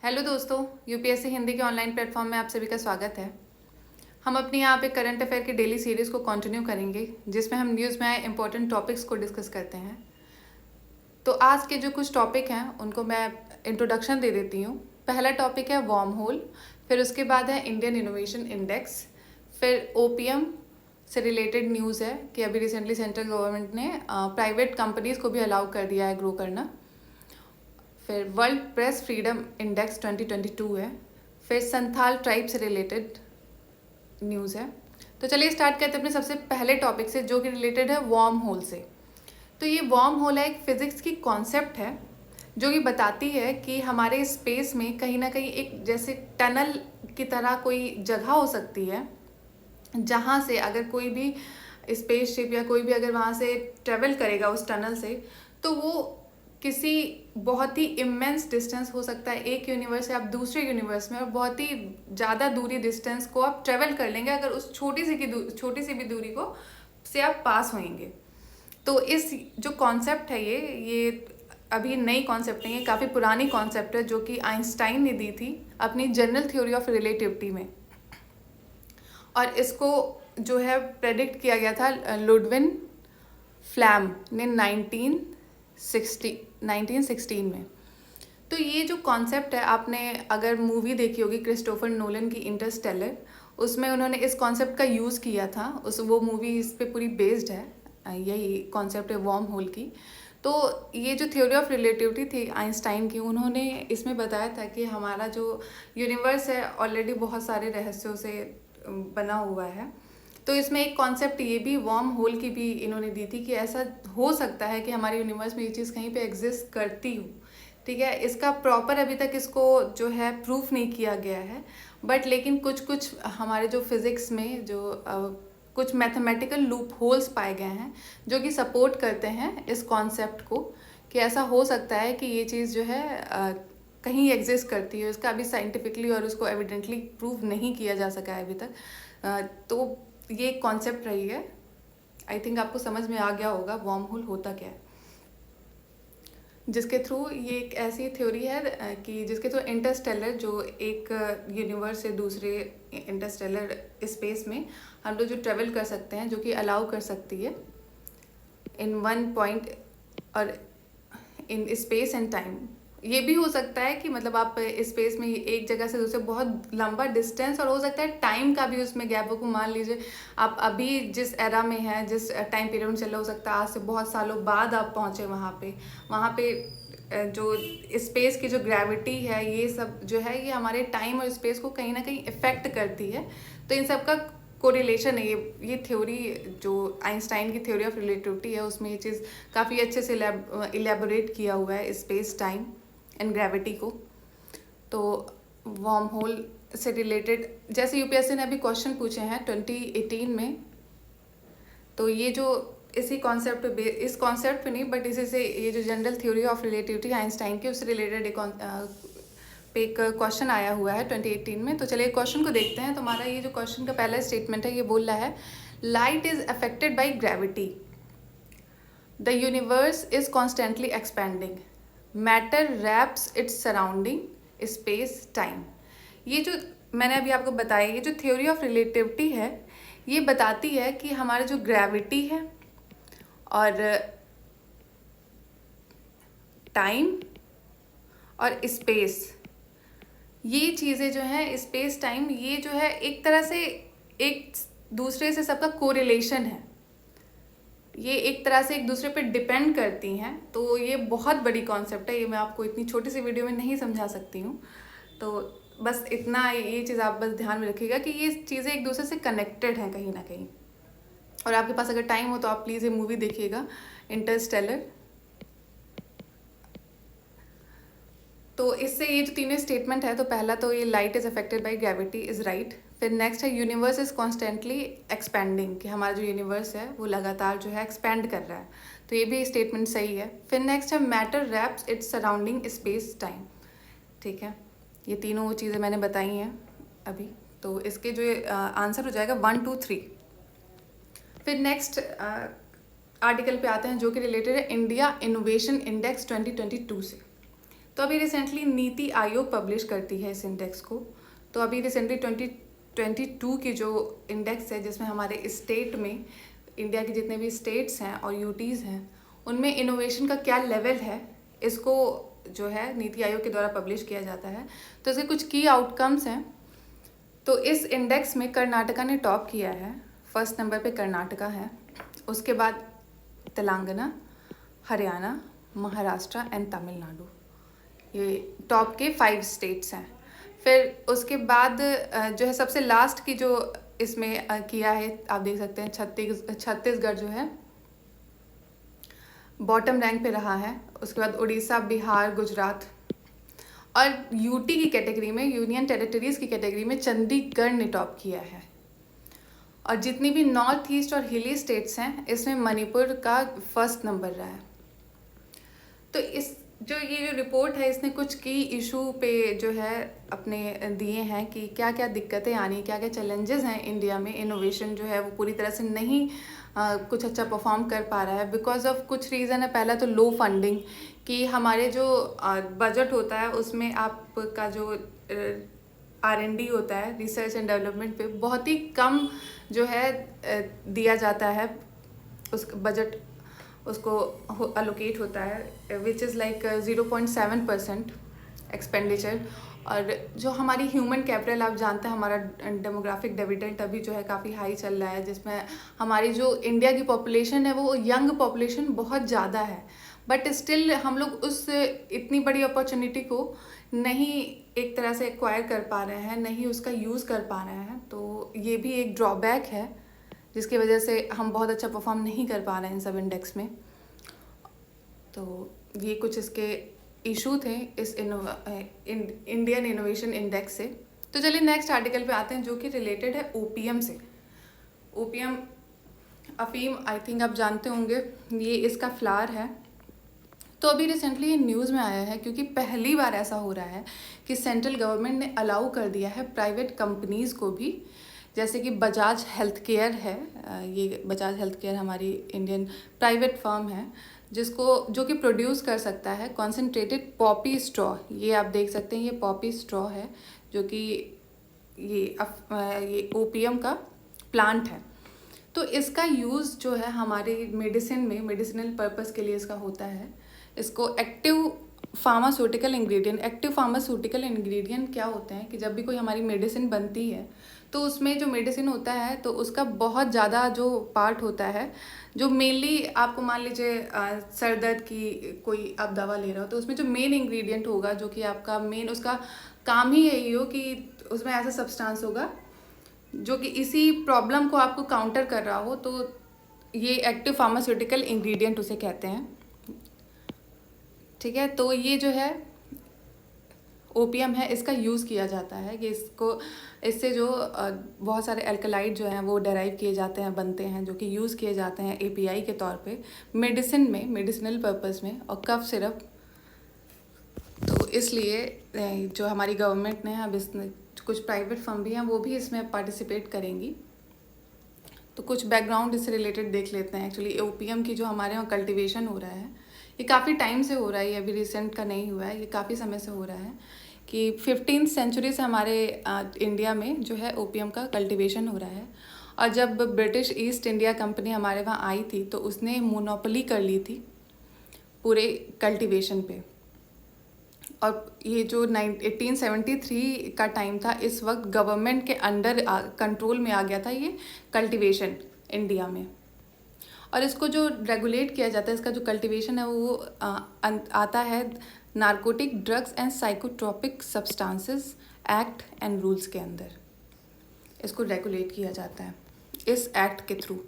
Hello दोस्तों, UPSC Hindi के online platform में आप सभी का स्वागत है। हम अपनी यहाँ पे करंट अफेयर की डेली सीरीज़ को कंटिन्यू करेंगे, जिसमें हम न्यूज़ में आए इंपॉर्टेंट टॉपिक्स को डिस्कस करते हैं। तो आज के जो कुछ टॉपिक हैं उनको मैं इंट्रोडक्शन दे देती हूँ। पहला टॉपिक है वार्म होल, फिर उसके बाद है इंडियन इनोवेशन इंडेक्स, फिर ओपीएम से रिलेटेड न्यूज़ है कि अभी रिसेंटली सेंट्रल गवर्नमेंट ने प्राइवेट कंपनीज़ को भी अलाउ कर दिया है ग्रो करना। फिर वर्ल्ड प्रेस फ्रीडम इंडेक्स 2022 है। फिर संथाल ट्राइब से रिलेटेड न्यूज़ है। तो चलिए स्टार्ट करते हैं अपने सबसे पहले टॉपिक से, जो कि रिलेटेड है वार्म होल से। तो ये वार्म होल है, एक फिज़िक्स की कॉन्सेप्ट है जो कि बताती है कि हमारे स्पेस में कहीं ना कहीं एक जैसे टनल की तरह कोई जगह हो सकती है, जहाँ से अगर कोई भी स्पेसशिप या कोई भी अगर वहाँ से ट्रेवल करेगा उस टनल से, तो वो किसी बहुत ही इमेंस डिस्टेंस हो सकता है एक यूनिवर्स से आप दूसरे यूनिवर्स में, और बहुत ही ज़्यादा दूरी डिस्टेंस को आप ट्रेवल कर लेंगे अगर उस छोटी सी भी दूरी को से आप पास होंगे। तो इस जो कॉन्सेप्ट है ये अभी नई कॉन्सेप्ट नहीं है, काफ़ी पुरानी कॉन्सेप्ट है जो कि आइंस्टाइन ने दी थी अपनी जनरल थ्योरी ऑफ रिलेटिविटी में। और इसको जो है प्रेडिक्ट किया गया था लुडविन फ्लैम ने 1916 में। तो ये जो कॉन्सेप्ट है, आपने अगर मूवी देखी होगी क्रिस्टोफर नोलन की इंटरस्टेलर, उसमें उन्होंने इस कॉन्सेप्ट का यूज़ किया था। वो मूवी इस पे पूरी बेस्ड है, यही कॉन्सेप्ट है वार्म होल की। तो ये जो थ्योरी ऑफ रिलेटिविटी थी आइंस्टाइन की, उन्होंने इसमें बताया था कि हमारा जो यूनिवर्स है ऑलरेडी बहुत सारे रहस्यों से बना हुआ है। तो इसमें एक कॉन्सेप्ट ये भी वार्म होल की भी इन्होंने दी थी कि ऐसा हो सकता है कि हमारे यूनिवर्स में ये चीज़ कहीं पे एग्जिस्ट करती हो। ठीक है, इसका प्रॉपर अभी तक इसको जो है प्रूफ नहीं किया गया है, बट लेकिन कुछ हमारे जो फिज़िक्स में जो कुछ मैथमेटिकल लूप होल्स पाए गए हैं जो कि सपोर्ट करते हैं इस कॉन्सेप्ट को, कि ऐसा हो सकता है कि ये चीज़ जो है कहीं एग्जिस्ट करती है। इसका अभी साइंटिफिकली और उसको एविडेंटली प्रूव नहीं किया जा सका है अभी तक। तो ये एक कॉन्सेप्ट रही है। आई थिंक आपको समझ में आ गया होगा वार्म होल होता क्या है, जिसके थ्रू ये एक ऐसी थ्योरी है कि जिसके थ्रू इंटरस्टेलर, जो एक यूनिवर्स से दूसरे इंटरस्टेलर स्पेस में हम लोग जो ट्रेवल कर सकते हैं, जो कि अलाउ कर सकती है इन वन पॉइंट और इन स्पेस एंड टाइम। ये भी हो सकता है कि मतलब आप स्पेस में एक जगह से दूसरे बहुत लंबा डिस्टेंस, और हो सकता है टाइम का भी उसमें गैप हो। मान लीजिए आप अभी जिस एरा में हैं, जिस टाइम पीरियड में चल रहा, हो सकता है आज से बहुत सालों बाद आप पहुँचे वहाँ पे जो स्पेस की जो ग्रेविटी है, ये सब जो है ये हमारे टाइम और स्पेस को कहीं ना कहीं इफेक्ट करती है। तो इन सब का कोरिलेशन है। ये थ्योरी जो आइंस्टाइन की थ्योरी ऑफ रिलेटिविटी है, उसमें ये चीज़ काफ़ी अच्छे से इलेबोरेट किया हुआ है स्पेस टाइम एंड ग्रेविटी को। तो वार्म होल से रिलेटेड जैसे यूपीएससी ने अभी क्वेश्चन पूछे हैं 2018 में, तो ये जो इसी कॉन्सेप्ट पे, इस कॉन्सेप्ट पे नहीं बट इसी से ये जो general theory of relativity Einstein की, उससे रिलेटेड एक क्वेश्चन आया हुआ है 2018 में। तो चलिए क्वेश्चन को देखते हैं। तो हमारा ये जो क्वेश्चन का पहला स्टेटमेंट है, ये बोल रहा है light is affected by gravity, the universe is constantly expanding, matter wraps its surrounding, space time. ये जो मैंने अभी आपको बताया, ये जो थ्योरी ऑफ रिलेटिविटी है, ये बताती है कि हमारा जो ग्रेविटी है और टाइम और स्पेस, ये चीज़ें जो हैं स्पेस टाइम, ये जो है एक तरह से एक दूसरे से सबका कोरिलेशन है, ये एक तरह से एक दूसरे पे डिपेंड करती हैं। तो ये बहुत बड़ी कॉन्सेप्ट है, ये मैं आपको इतनी छोटी सी वीडियो में नहीं समझा सकती हूँ। तो बस इतना, ये चीज़ आप बस ध्यान में रखिएगा कि ये चीज़ें एक दूसरे से कनेक्टेड हैं कहीं ना कहीं। और आपके पास अगर टाइम हो तो आप प्लीज़ ये मूवी देखिएगा इंटरस्टेलर। तो इससे ये जो तीनों स्टेटमेंट है, तो पहला तो ये light is affected by gravity is right. फिर नेक्स्ट है यूनिवर्स इज़ कॉन्स्टेंटली एक्सपेंडिंग, कि हमारा जो यूनिवर्स है वो लगातार जो है एक्सपेंड कर रहा है। तो ये भी स्टेटमेंट सही है। फिर नेक्स्ट है matter wraps its surrounding space time. ठीक है, ये तीनों चीज़ें मैंने बताई हैं अभी। तो इसके जो आंसर हो जाएगा 1 2 3। फिर नेक्स्ट आर्टिकल पे आते हैं जो कि रिलेटेड है इंडिया इनोवेशन इंडेक्स 2022 से। तो अभी रिसेंटली नीति आयोग पब्लिश करती है इस इंडेक्स को। तो अभी रिसेंटली 2022 की जो इंडेक्स है, जिसमें हमारे स्टेट में, इंडिया के जितने भी स्टेट्स हैं और यूटीज़ हैं, उनमें इनोवेशन का क्या लेवल है, इसको जो है नीति आयोग के द्वारा पब्लिश किया जाता है। तो इसके कुछ की आउटकम्स हैं। तो इस इंडेक्स में कर्नाटका ने टॉप किया है। फर्स्ट नंबर पे कर्नाटका है, उसके बाद तेलंगाना, हरियाणा, महाराष्ट्र एंड तमिलनाडु, ये टॉप के 5 स्टेट्स हैं। फिर उसके बाद जो है सबसे लास्ट की जो इसमें किया है, आप देख सकते हैं छत्तीसगढ़ जो है बॉटम रैंक पे रहा है। उसके बाद उड़ीसा, बिहार, गुजरात, और यूटी की कैटेगरी में, यूनियन टेरिटरीज़ की कैटेगरी में चंडीगढ़ ने टॉप किया है। और जितनी भी नॉर्थ ईस्ट और हिली स्टेट्स हैं, इसमें मणिपुर का फर्स्ट नंबर रहा है। तो इस जो ये जो रिपोर्ट है, इसने कुछ की इशू पे जो है अपने दिए हैं कि क्या क्या दिक्कतें आनी, क्या क्या चैलेंजेस हैं इंडिया में। इनोवेशन जो है वो पूरी तरह से नहीं कुछ अच्छा परफॉर्म कर पा रहा है बिकॉज ऑफ कुछ रीज़न है। पहला तो लो फंडिंग, कि हमारे जो बजट होता है उसमें आपका जो R&D होता है, रिसर्च एंड डेवलपमेंट पे, बहुत ही कम जो है दिया जाता है। उस बजट उसको अलोकेट होता है विच इज़ लाइक 0.7% एक्सपेंडिचर। और जो हमारी ह्यूमन कैपिटल, आप जानते हैं हमारा डेमोग्राफिक डिविडेंड अभी जो है काफ़ी हाई चल रहा है, जिसमें हमारी जो इंडिया की पॉपुलेशन है वो यंग पॉपुलेशन बहुत ज़्यादा है, बट स्टिल हम लोग उस इतनी बड़ी अपॉर्चुनिटी को नहीं एक तरह से एक्वायर कर पा रहे हैं, नहीं उसका यूज़ कर पा रहे हैं। तो ये भी एक ड्रॉबैक है जिसकी वजह से हम बहुत अच्छा परफॉर्म नहीं कर पा रहे हैं इन सब इंडेक्स में। तो ये कुछ इसके इशू थे इस इंडियन इनोवेशन इंडेक्स से। तो चलिए नेक्स्ट आर्टिकल पे आते हैं, जो कि रिलेटेड है ओपीएम से। ओपीएम अफीम, आई थिंक आप जानते होंगे, ये इसका फ्लावर है। तो अभी रिसेंटली ये न्यूज़ में आया है क्योंकि पहली बार ऐसा हो रहा है कि सेंट्रल गवर्नमेंट ने अलाउ कर दिया है प्राइवेट कंपनीज़ को भी, जैसे कि बजाज हेल्थ केयर है। ये बजाज हेल्थ केयर हमारी इंडियन प्राइवेट फर्म है जो कि प्रोड्यूस कर सकता है कॉन्सेंट्रेटेड पॉपी स्ट्रॉ। ये आप देख सकते हैं, ये पॉपी स्ट्रॉ है जो कि ये ओपीएम का प्लांट है। तो इसका यूज़ जो है हमारे मेडिसिन में, मेडिसिनल पर्पस के लिए इसका होता है। इसको एक्टिव फार्मास्यूटिकल इंग्रेडिएंट क्या होते हैं कि जब भी कोई हमारी मेडिसिन बनती है तो उसमें जो मेडिसिन होता है तो उसका बहुत ज़्यादा जो पार्ट होता है, जो मेनली आपको मान लीजिए सर दर्द की कोई आप दवा ले रहे हो तो उसमें जो मेन इंग्रेडिएंट होगा, जो कि आपका मेन उसका काम ही यही हो कि उसमें ऐसा सब्सटेंस होगा जो कि इसी प्रॉब्लम को आपको काउंटर कर रहा हो, तो ये एक्टिव फार्मास्यूटिकल इंग्रेडिएंट उसे कहते हैं। ठीक है, तो ये जो है ओपीएम है, इसका यूज़ किया जाता है कि इससे जो बहुत सारे अल्कलाइड जो हैं वो डेराइव किए जाते हैं, बनते हैं, जो कि यूज़ किए जाते हैं एपीआई के तौर पे मेडिसिन में, मेडिसिनल पर्पस में, और कफ सिरप। तो इसलिए जो हमारी गवर्नमेंट ने, अब इसमें कुछ प्राइवेट फर्म भी हैं वो भी इसमें पार्टिसिपेट करेंगी। तो कुछ बैकग्राउंड इससे रिलेटेड देख लेते हैं। एक्चुअली ओपीएम की जो हमारे यहाँ कल्टिवेशन हो रहा है, ये काफ़ी टाइम से हो रहा है, ये अभी रिसेंट का नहीं हुआ है, ये काफ़ी समय से हो रहा है कि 15th सेंचुरी से हमारे इंडिया में जो है ओपीएम का कल्टिवेशन हो रहा है। और जब ब्रिटिश ईस्ट इंडिया कंपनी हमारे वहाँ आई थी तो उसने मोनोपोली कर ली थी पूरे कल्टिवेशन पे। और ये जो 1873 का टाइम था, इस वक्त गवर्नमेंट के अंडर कंट्रोल में आ गया था ये कल्टिवेशन इंडिया में। और इसको जो रेगुलेट किया जाता है, इसका जो कल्टिवेशन है वो आता है narcotic drugs and psychotropic substances act and rules के अंदर इसको रेगुलेट किया जाता है इस एक्ट के through.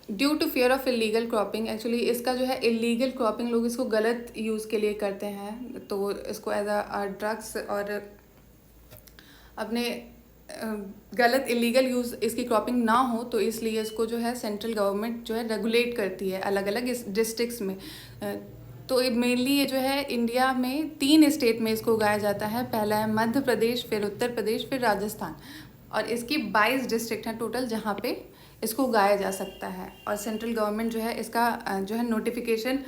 Due to fear of illegal cropping, actually इसका जो है इलीगल क्रॉपिंग लोग इसको गलत यूज़ के लिए करते हैं, तो इसको एज अ ड्रग्स और अपने गलत इलीगल यूज़ इसकी क्रॉपिंग ना हो, तो इसलिए इसको जो है सेंट्रल गवर्नमेंट जो है रेगुलेट करती है अलग अलग इस डिस्ट्रिक्ट्स में। तो मेनली ये जो है इंडिया में 3 स्टेट में इसको उगाया जाता है। पहला है मध्य प्रदेश, फिर उत्तर प्रदेश, फिर राजस्थान, और इसकी 22 डिस्ट्रिक्ट हैं टोटल जहाँ पे इसको उगाया जा सकता है। और सेंट्रल गवर्नमेंट जो है इसका जो है नोटिफिकेशन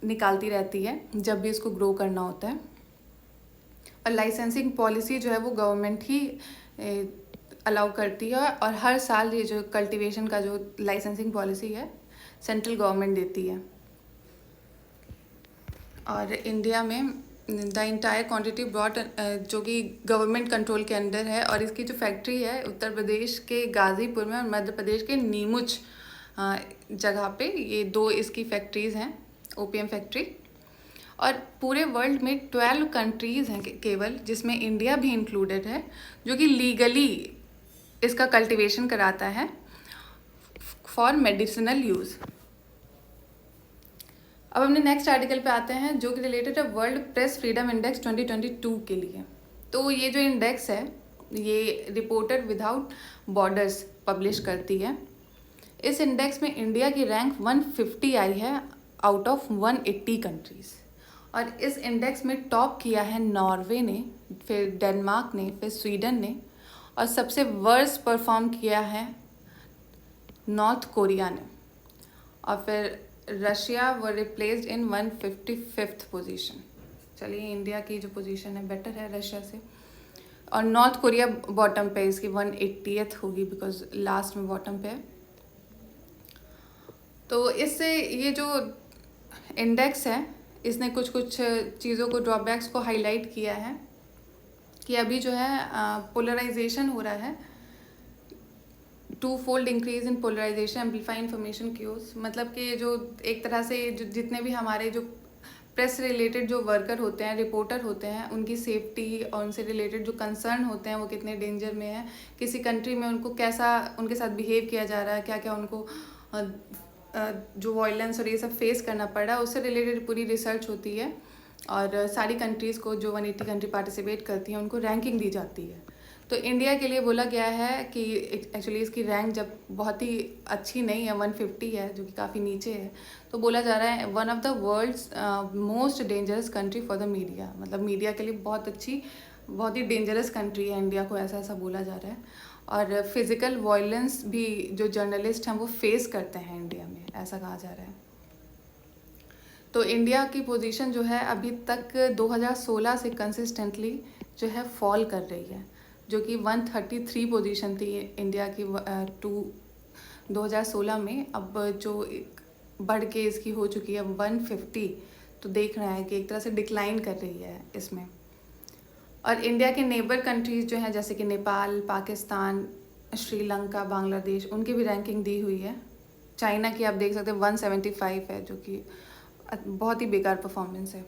निकालती रहती है जब भी इसको ग्रो करना होता है। और लाइसेंसिंग पॉलिसी जो है वो गवर्नमेंट ही अलाउ करती है, और हर साल ये जो कल्टीवेशन का जो लाइसेंसिंग पॉलिसी है सेंट्रल गवर्नमेंट देती है। और इंडिया में द इंटायर क्वांटिटी ब्रॉट जो कि गवर्नमेंट कंट्रोल के अंडर है, और इसकी जो फैक्ट्री है उत्तर प्रदेश के गाज़ीपुर में और मध्य प्रदेश के नीमुच जगह पे, ये 2 इसकी फैक्ट्रीज़ हैं, ओपीएम फैक्ट्री। और पूरे वर्ल्ड में 12 कंट्रीज़ हैं केवल, जिसमें इंडिया भी इंक्लूडेड है, जो कि लीगली इसका कल्टीवेशन कराता है फॉर मेडिसिनल यूज़। अब अपने नेक्स्ट आर्टिकल पे आते हैं जो कि रिलेटेड है वर्ल्ड प्रेस फ्रीडम इंडेक्स 2022 के लिए। तो ये जो इंडेक्स है ये रिपोर्टर विदाउट बॉर्डर्स पब्लिश करती है। इस इंडेक्स में इंडिया की रैंक 150 आई है आउट ऑफ 180 कंट्रीज़। और इस इंडेक्स में टॉप किया है नॉर्वे ने, फिर डेनमार्क ने, फिर स्वीडन ने, और सबसे वर्स्ट परफॉर्म किया है नॉर्थ कोरिया ने, और फिर रशिया वर रिप्लेस्ड इन 155th पोजीशन। चलिए इंडिया की जो पोजीशन है बेटर है रशिया से, और नॉर्थ कोरिया बॉटम पे, इसकी 180th होगी बिकॉज लास्ट में बॉटम पे है। तो इससे ये जो इंडेक्स है इसने कुछ चीज़ों को, ड्रॉबैक्स को हाईलाइट किया है कि अभी जो है पोलराइजेशन हो रहा है, 2-fold increase in polarisation amplify information cues. मतलब कि जो एक तरह से जो जितने भी हमारे जो प्रेस रिलेटेड जो वर्कर होते हैं, रिपोर्टर होते हैं, उनकी सेफ्टी और उनसे रिलेटेड जो कंसर्न होते हैं वो कितने डेंजर में है, किसी कंट्री में उनको कैसा उनके साथ बिहेव किया जा रहा है, क्या क्या उनको जो वायलेंस और ये सब फेस करना पड़ रहा है, उससे रिलेटेड पूरी रिसर्च होती है। और सारी कंट्रीज़ को, जो 180 कंट्री पार्टिसिपेट करती हैं, उनको रैंकिंग दी जाती है। तो इंडिया के लिए बोला गया है कि एक्चुअली इसकी रैंक जब बहुत ही अच्छी नहीं है, 150 है, जो कि काफ़ी नीचे है, तो बोला जा रहा है one of the world's most dangerous country for the media. मतलब मीडिया के लिए बहुत अच्छी, बहुत ही डेंजरस कंट्री है इंडिया को, ऐसा बोला जा रहा है। और फिज़िकल वायलेंस भी जो जर्नलिस्ट हैं वो फेस करते हैं इंडिया में, ऐसा कहा जा रहा है। तो इंडिया की पोजीशन जो है अभी तक 2016 से कंसिस्टेंटली जो है फॉल कर रही है, जो कि 133 पोजीशन थी इंडिया की 2016 में, अब जो बढ़ के इसकी हो चुकी है 150। तो देख रहे हैं कि एक तरह से डिक्लाइन कर रही है इसमें। और इंडिया के नेबर कंट्रीज़ जो हैं जैसे कि नेपाल, पाकिस्तान, श्रीलंका, बांग्लादेश, उनकी भी रैंकिंग दी हुई है। चाइना की आप देख सकते हैं 175 है, जो कि बहुत ही बेकार परफॉर्मेंस है।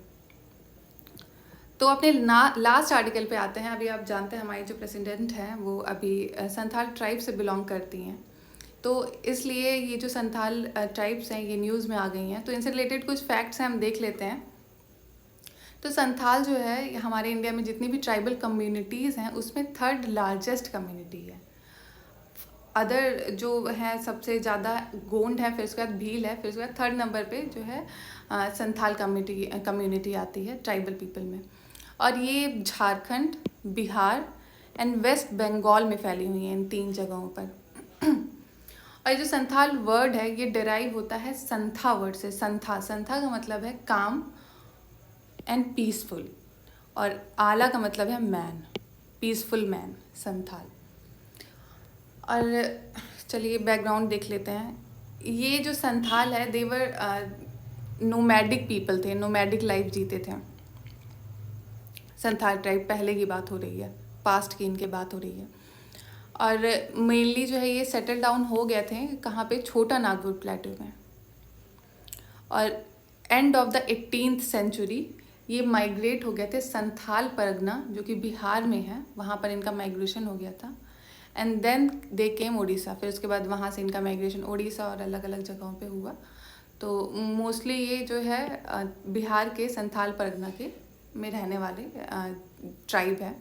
तो अपने लास्ट आर्टिकल पे आते हैं। अभी आप जानते हैं हमारी जो प्रेसिडेंट हैं वो अभी संथाल ट्राइब से बिलोंग करती हैं, तो इसलिए ये जो संथाल ट्राइब्स हैं ये न्यूज़ में आ गई हैं। तो इनसे रिलेटेड कुछ फैक्ट्स हैं, हम देख लेते हैं। तो संथाल जो है हमारे इंडिया में जितनी भी ट्राइबल कम्युनिटीज़ हैं उसमें 3rd लार्जेस्ट कम्युनिटी है। अदर जो है सबसे ज़्यादा गोंड है, फिर उसके बाद भील है, फिर उसके बाद 3rd नंबर पे जो है संथाल कम्युनिटी आती है ट्राइबल पीपल में। और ये झारखंड, बिहार एंड वेस्ट बंगाल में फैली हुई हैं, इन 3 जगहों पर। और ये जो संथाल वर्ड है ये डिराइव होता है संथा वर्ड से। संथा का मतलब है काम एंड पीसफुल, और आला का मतलब है मैन, पीसफुल मैन, संथाल। और चलिए बैकग्राउंड देख लेते हैं। ये जो संथाल है देवर नोमैडिक पीपल थे, नोमैडिक लाइफ जीते थे। संथाल ट्राइब पहले की बात हो रही है, पास्ट की इनके बात हो रही है। और मेनली जो है ये सेटल डाउन हो गए थे कहाँ पे, छोटा नागपुर प्लेटू में। और end of the 18th century ये माइग्रेट हो गए थे संथाल परगना, जो कि बिहार में है, वहाँ पर इनका माइग्रेशन हो गया था। एंड देन दे केम उड़ीसा, फिर उसके बाद वहाँ से इनका माइग्रेशन उड़ीसा और अलग अलग जगहों पे हुआ। तो मोस्टली ये जो है बिहार के संथाल परगना के में रहने वाले ट्राइब है।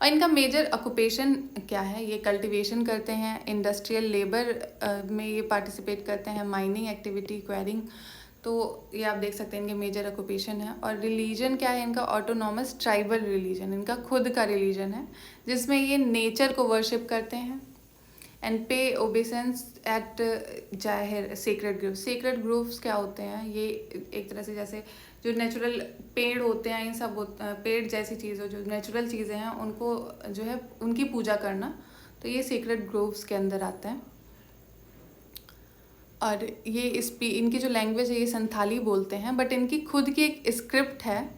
और इनका मेजर ऑक्यूपेशन क्या है, ये कल्टीवेशन करते हैं, इंडस्ट्रियल लेबर में ये पार्टिसिपेट करते हैं, माइनिंग एक्टिविटी, क्वेरिंग। तो ये आप देख सकते हैं इनके मेजर ऑक्यूपेशन है। और रिलीजन क्या है इनका, ऑटोनॉमस ट्राइबल रिलीजन, इनका खुद का रिलीजन है जिसमें ये नेचर को वर्शिप करते हैं, एंड पे ओबेसेंस एट जाहिर सेक्रेड ग्रोव्स। सेक्रेड ग्रोव्स क्या होते हैं? ये एक तरह से जैसे जो नेचुरल पेड़ होते हैं, इन सब पेड़ जैसी चीज़ हो, जो नेचुरल चीज़ें हैं उनको जो है उनकी पूजा करना, तो ये सीक्रेट ग्रोव्स के अंदर आता है। और ये इनकी जो लैंग्वेज है ये संथाली बोलते हैं, बट इनकी खुद की एक स्क्रिप्ट है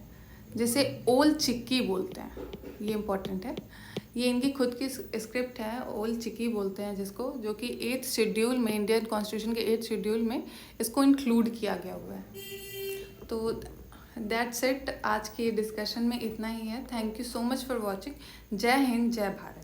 जिसे ओल चिक्की बोलते हैं, ये इम्पोर्टेंट है। ये इनकी खुद की स्क्रिप्ट है, ओल चिक्की बोलते हैं जिसको, जो कि 8th शेड्यूल में, इंडियन कॉन्स्टिट्यूशन के 8th शेड्यूल में इसको इंक्लूड किया गया हुआ है। तो दैट्स इट, आज के डिस्कशन में इतना ही है। Thank you so much for watching. जय हिंद, जय भारत।